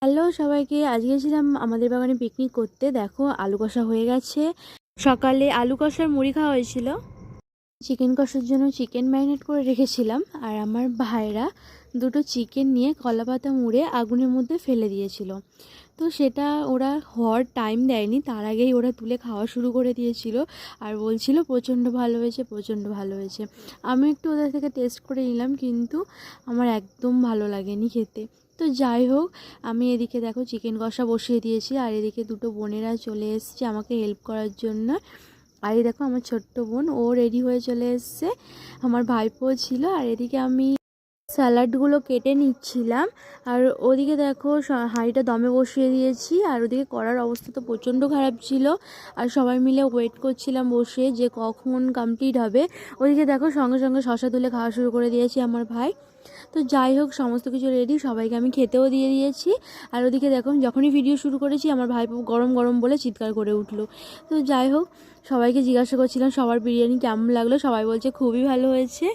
Hello সবাইকে, আজকে ছিলাম আমাদের বাগানে পিকনিক করতে। দেখো আলু কষা হয়ে গেছে। সকালে আলু কষার মুড়ি খাওয়া হয়েছিল। চিকেন কষার জন্য চিকেন ম্যারিনেট করে রেখেছিলাম, আর আমার ভাইরা দুটো চিকেন নিয়ে কলা পাতা মুড়ে আগুনের মধ্যে ফেলে দিয়েছিল। তো সেটা ওরা হওয়ার টাইম দেয়নি, তার আগেই ওরা তুলে খাওয়া শুরু করে দিয়েছিল আর বলছিল প্রচণ্ড ভালো হয়েছে, প্রচণ্ড ভালো হয়েছে। আমি একটু ওদের থেকে টেস্ট করে নিলাম, কিন্তু আমার একদম ভালো লাগেনি খেতে। তো যাই হোক, আমি এদিকে দেখো চিকেন কষা বসিয়ে দিয়েছি, আর এদিকে দুটো বোনেরা চলে এসছে আমাকে হেল্প করার জন্য। আর এই দেখো আমার ছোট্ট বোন, ও রেডি হয়ে চলে এসছে, আমার ভাইপো ছিল। আর এদিকে আমি স্যালাডগুলো কেটে নিচ্ছিলাম, আর ওদিকে দেখো হাঁড়িটা দমে বসিয়ে দিয়েছি। আর ওদিকে করার অবস্থা তো প্রচণ্ড খারাপ ছিল, আর সবাই মিলে ওয়েট করছিলাম বসে যে কখন কমপ্লিট হবে। ওদিকে দেখো সঙ্গে সঙ্গে শশা তুলে খাওয়া শুরু করে দিয়েছি আমার ভাই। তো যাই হোক, সমস্ত কিছু রেডি, সবাইকে আমি খেতেও দিয়ে দিয়েছি। আর ওদিকে দেখো যখনই ভিডিও শুরু করেছি আমার ভাইপো গরম গরম বলে চিৎকার করে উঠলো। তো যাই হোক, সবাইকে জিজ্ঞাসা করছিলাম সবার বিরিয়ানি কেমন লাগলো, সবাই বলছে খুবই ভালো হয়েছে।